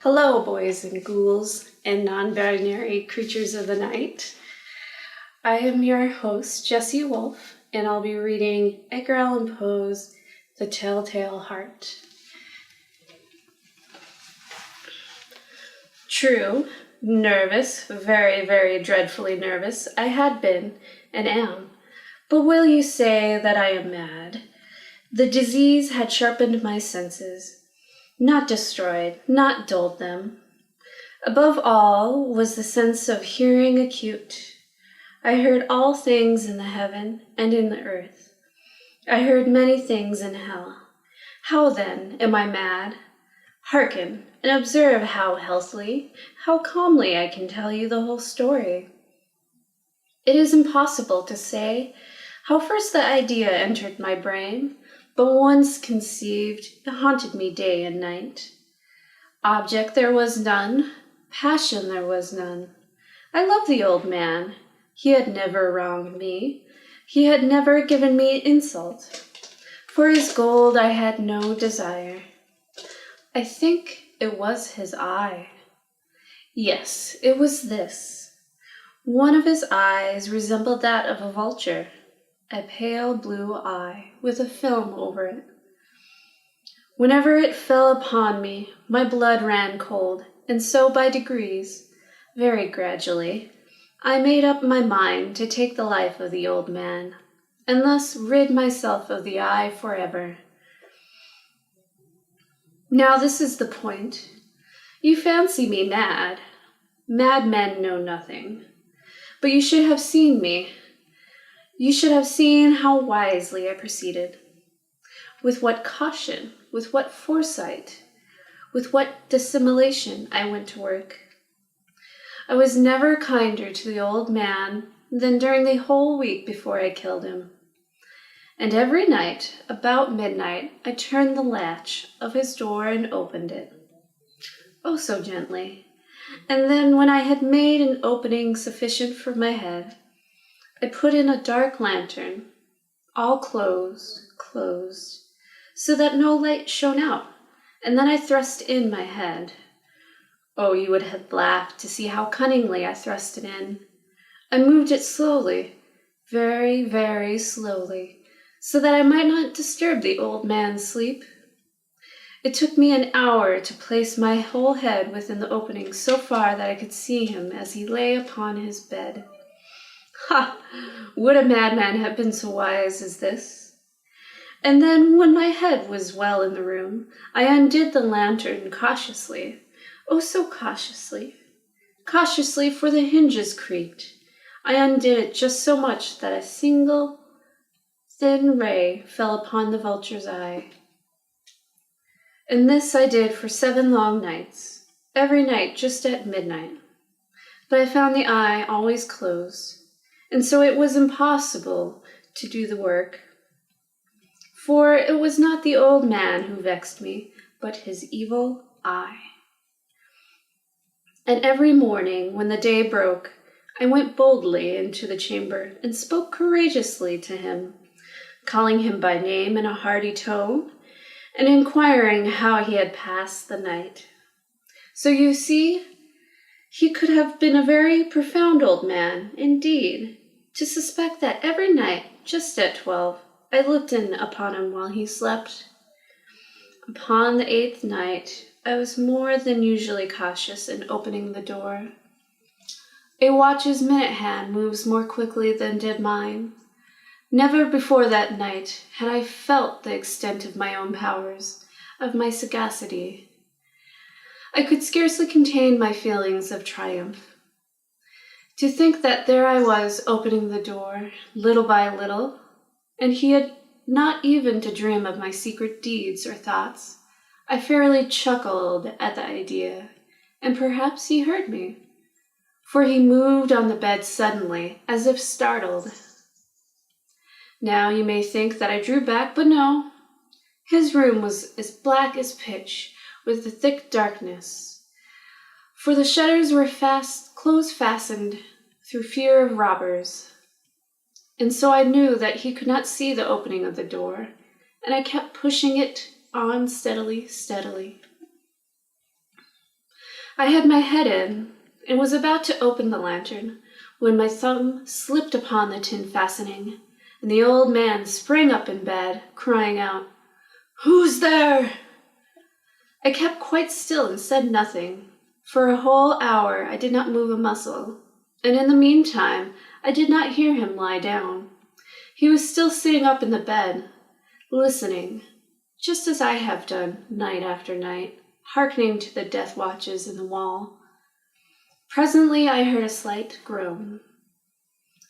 Hello, boys and ghouls and non-binary creatures of the night. I am your host, Jessie Wolff, and I'll be reading Edgar Allan Poe's The Telltale Heart. True, nervous, very, very dreadfully nervous, I had been and am. But will you say that I am mad? The disease had sharpened my senses. Not destroyed, not dulled them. Above all was the sense of hearing acute. I heard all things in the heaven and in the earth. I heard many things in hell. How then am I mad? Hearken, and observe how healthily, how calmly I can tell you the whole story. It is impossible to say how first the idea entered my brain, but once conceived, it haunted me day and night. Object there was none, passion there was none. I loved the old man. He had never wronged me. He had never given me insult. For his gold I had no desire. I think it was his eye. Yes, it was this. One of his eyes resembled that of a vulture. A pale blue eye with a film over it. Whenever it fell upon me, my blood ran cold, and so by degrees, very gradually, I made up my mind to take the life of the old man, and thus rid myself of the eye forever. Now this is the point. You fancy me mad. Madmen know nothing. But you should have seen me. You should have seen how wisely I proceeded, with what caution, with what foresight, with what dissimulation I went to work. I was never kinder to the old man than during the whole week before I killed him. And every night, about midnight, I turned the latch of his door and opened it. Oh, so gently. And then when I had made an opening sufficient for my head, I put in a dark lantern, all closed, so that no light shone out, and then I thrust in my head. Oh, you would have laughed to see how cunningly I thrust it in. I moved it slowly, very, very slowly, so that I might not disturb the old man's sleep. It took me an hour to place my whole head within the opening so far that I could see him as he lay upon his bed. Ha! Would a madman have been so wise as this? And then, when my head was well in the room, I undid the lantern cautiously. Oh, so cautiously. Cautiously, for the hinges creaked. I undid it just so much that a single thin ray fell upon the vulture's eye. And this I did for 7 long nights, every night just at midnight. But I found the eye always closed. And so it was impossible to do the work. For it was not the old man who vexed me, but his evil eye. And every morning, when the day broke, I went boldly into the chamber and spoke courageously to him, calling him by name in a hearty tone, and inquiring how he had passed the night. So you see, he could have been a very profound old man, indeed, to suspect that every night, just at 12, I looked in upon him while he slept. Upon the 8th night, I was more than usually cautious in opening the door. A watch's minute hand moves more quickly than did mine. Never before that night had I felt the extent of my own powers, of my sagacity. I could scarcely contain my feelings of triumph. To think that there I was opening the door, little by little, and he had not even to dream of my secret deeds or thoughts. I fairly chuckled at the idea, and perhaps he heard me, for he moved on the bed suddenly, as if startled. Now you may think that I drew back, but no. His room was as black as pitch, with the thick darkness, for the shutters were close fastened through fear of robbers. And so I knew that he could not see the opening of the door, and I kept pushing it on steadily. I had my head in and was about to open the lantern when my thumb slipped upon the tin fastening, and the old man sprang up in bed, crying out, "Who's there?" I kept quite still and said nothing. For a whole hour I did not move a muscle, and in the meantime I did not hear him lie down. He was still sitting up in the bed, listening, just as I have done night after night, hearkening to the death watches in the wall. Presently I heard a slight groan,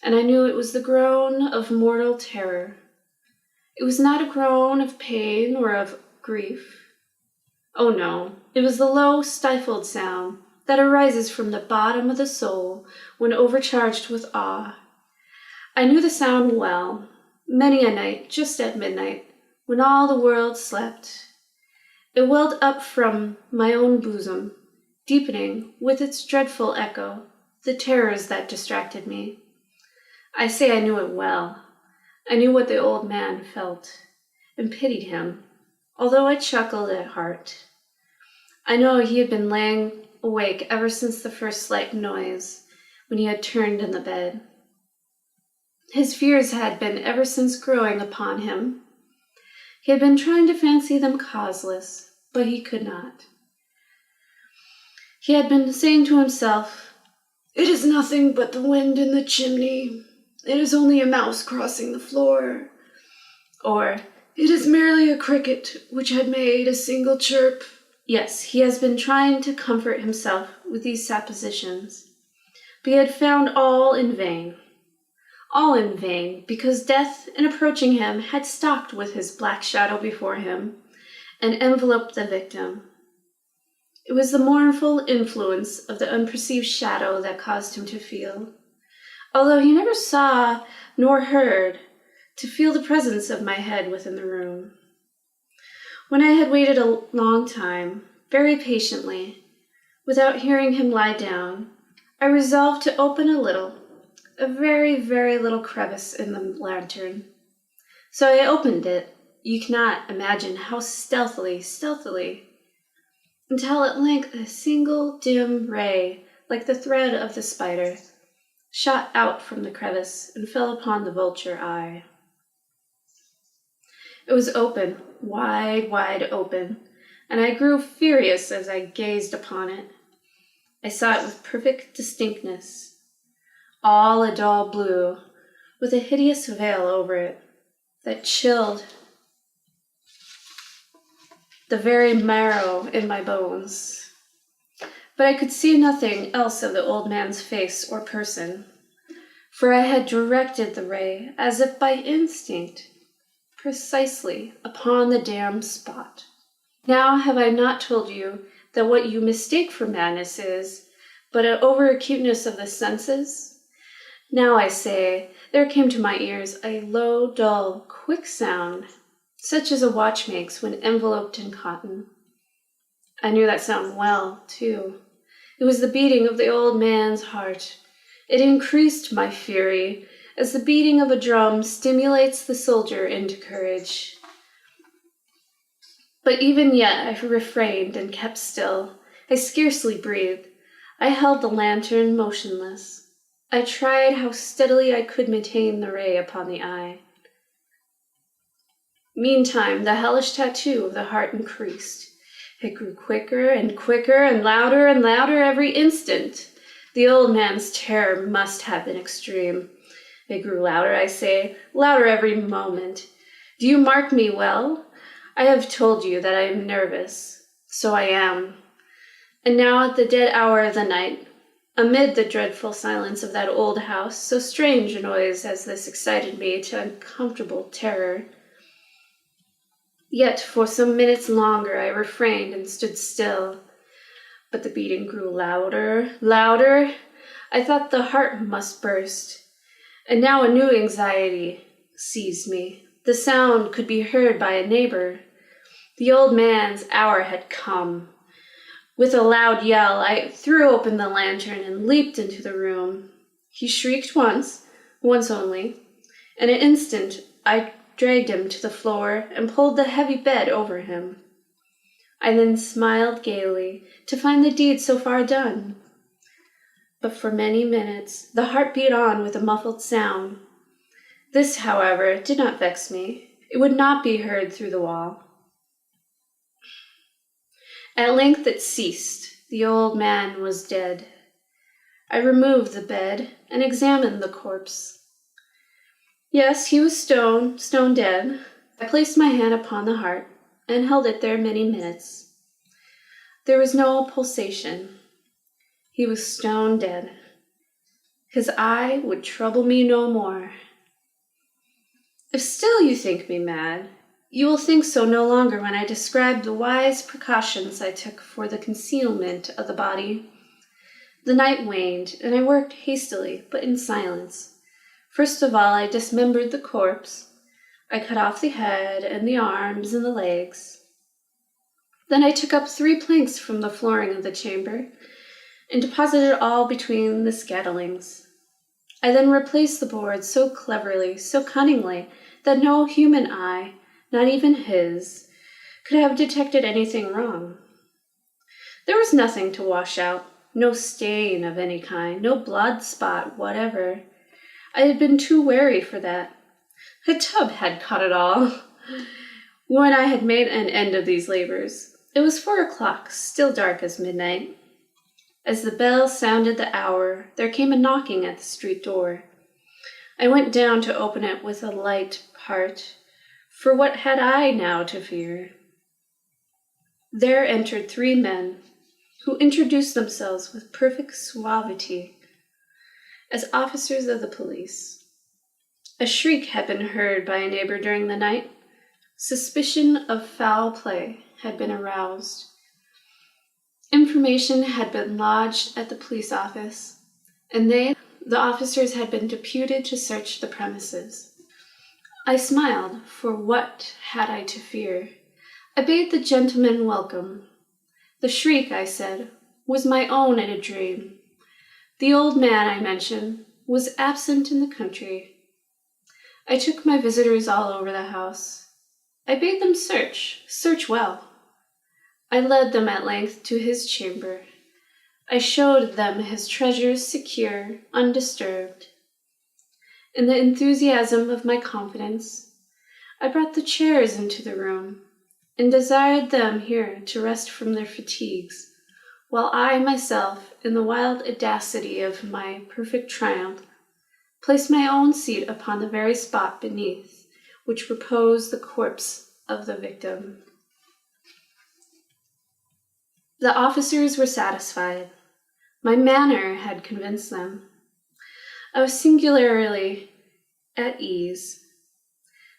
and I knew it was the groan of mortal terror. It was not a groan of pain or of grief. Oh no, it was the low, stifled sound that arises from the bottom of the soul when overcharged with awe. I knew the sound well, many a night just at midnight, when all the world slept. It welled up from my own bosom, deepening with its dreadful echo the terrors that distracted me. I say I knew it well. I knew what the old man felt, and pitied him, although I chuckled at heart. I know he had been laying awake ever since the first slight noise, when he had turned in the bed. His fears had been ever since growing upon him. He had been trying to fancy them causeless, but he could not. He had been saying to himself, "It is nothing but the wind in the chimney. It is only a mouse crossing the floor." Or, "It is merely a cricket which had made a single chirp." Yes, he has been trying to comfort himself with these suppositions, but he had found all in vain. All in vain, because death, in approaching him, had stalked with his black shadow before him and enveloped the victim. It was the mournful influence of the unperceived shadow that caused him to feel, although he never saw nor heard, to feel the presence of my head within the room. When I had waited a long time, very patiently, without hearing him lie down, I resolved to open a very, very little crevice in the lantern. So I opened it, you cannot imagine how stealthily, until at length a single dim ray, like the thread of the spider, shot out from the crevice and fell upon the vulture eye. It was open, wide open, and I grew furious as I gazed upon it. I saw it with perfect distinctness, all a dull blue, with a hideous veil over it that chilled the very marrow in my bones. But I could see nothing else of the old man's face or person, for I had directed the ray, as if by instinct, precisely upon the damned spot. Now have I not told you that what you mistake for madness is but an over-acuteness of the senses? Now I say, there came to my ears a low, dull, quick sound, such as a watch makes when enveloped in cotton. I knew that sound well, too. It was the beating of the old man's heart. It increased my fury, as the beating of a drum stimulates the soldier into courage. But even yet I refrained and kept still. I scarcely breathed. I held the lantern motionless. I tried how steadily I could maintain the ray upon the eye. Meantime, the hellish tattoo of the heart increased. It grew quicker and louder and louder every instant. The old man's terror must have been extreme. It grew louder, I say, louder every moment. Do you mark me well? I have told you that I am nervous. So I am. And now at the dead hour of the night, amid the dreadful silence of that old house, so strange a noise as this excited me to uncomfortable terror. Yet for some minutes longer I refrained and stood still. But the beating grew louder. I thought the heart must burst. And now a new anxiety seized me. The sound could be heard by a neighbor. The old man's hour had come. With a loud yell, I threw open the lantern and leaped into the room. He shrieked once only. In an instant, I dragged him to the floor and pulled the heavy bed over him. I then smiled gaily to find the deed so far done. But for many minutes the heart beat on with a muffled sound. This, however, did not vex me. It would not be heard through the wall. At length it ceased. The old man was dead. I removed the bed and examined the corpse. Yes, he was stone dead. I placed my hand upon the heart and held it there many minutes. There was no pulsation. He was stone dead. His eye would trouble me no more. If still you think me mad, you will think so no longer when I describe the wise precautions I took for the concealment of the body. The night waned, and I worked hastily, but in silence. First of all, I dismembered the corpse. I cut off the head and the arms and the legs. Then I took up 3 planks from the flooring of the chamber and deposited all between the scatterlings. I then replaced the boards so cleverly, so cunningly, that no human eye, not even his, could have detected anything wrong. There was nothing to wash out, no stain of any kind, no blood spot whatever. I had been too wary for that. A tub had caught it all. When I had made an end of these labors, it was 4 o'clock, still dark as midnight. As the bell sounded the hour, there came a knocking at the street door. I went down to open it with a light heart, for what had I now to fear? There entered 3 men, who introduced themselves with perfect suavity as officers of the police. A shriek had been heard by a neighbor during the night. Suspicion of foul play had been aroused. Information had been lodged at the police office, and the officers had been deputed to search the premises. I smiled, for what had I to fear? I bade the gentleman welcome. The shriek, I said, was my own in a dream. The old man I mentioned was absent in the country. I took my visitors all over the house. I bade them search well. I led them at length to his chamber. I showed them his treasures secure, undisturbed. In the enthusiasm of my confidence, I brought the chairs into the room and desired them here to rest from their fatigues, while I myself, in the wild audacity of my perfect triumph, placed my own seat upon the very spot beneath which reposed the corpse of the victim. The officers were satisfied. My manner had convinced them. I was singularly at ease.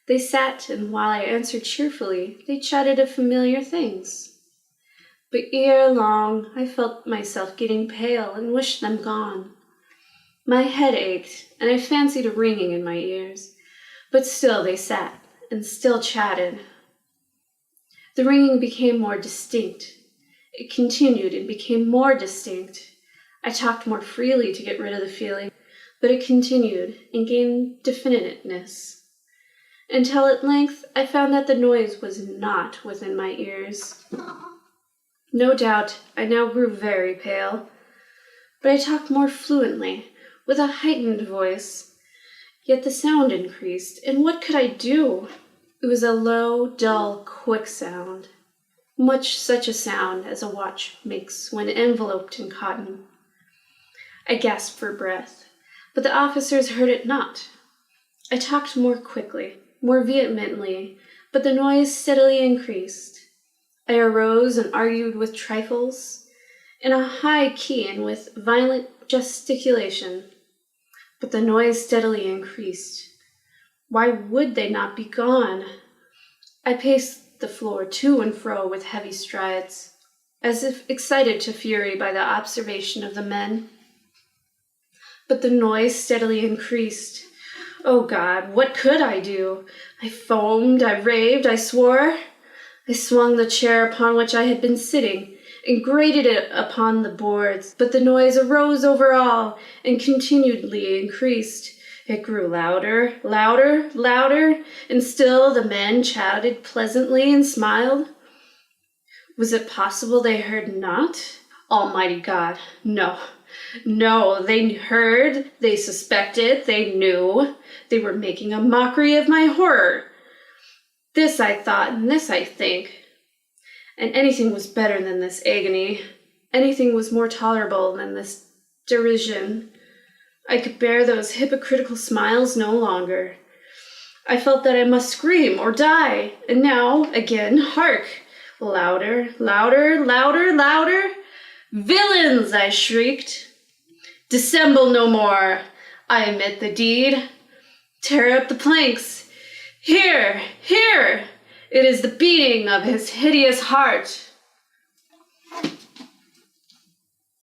They sat, and while I answered cheerfully, they chatted of familiar things. But ere long I felt myself getting pale and wished them gone. My head ached, and I fancied a ringing in my ears, but still they sat, and still chatted. The ringing became more distinct. It continued and became more distinct. I talked more freely to get rid of the feeling, but it continued and gained definiteness, until at length I found that the noise was not within my ears. No doubt I now grew very pale, but I talked more fluently, with a heightened voice. Yet the sound increased, and what could I do? It was a low, dull, quick sound, much such a sound as a watch makes when enveloped in cotton. I gasped for breath, but the officers heard it not. I talked more quickly, more vehemently, but the noise steadily increased. I arose and argued with trifles, in a high key and with violent gesticulation, but the noise steadily increased. Why would they not be gone? I paced the floor to and fro with heavy strides, as if excited to fury by the observation of the men. But the noise steadily increased. Oh God, what could I do? I foamed, I raved, I swore. I swung the chair upon which I had been sitting and grated it upon the boards, but the noise arose over all and continually increased. It grew louder, louder, louder, and still the men chatted pleasantly and smiled. Was it possible they heard not? Almighty God, no. No, they heard, they suspected, they knew. They were making a mockery of my horror. This I thought, and this I think. And anything was better than this agony. Anything was more tolerable than this derision. I could bear those hypocritical smiles no longer. I felt that I must scream or die. And now, again, hark! Louder, louder, louder, louder! Villains, I shrieked. Dissemble no more. I admit the deed. Tear up the planks. Here, here! It is the beating of his hideous heart.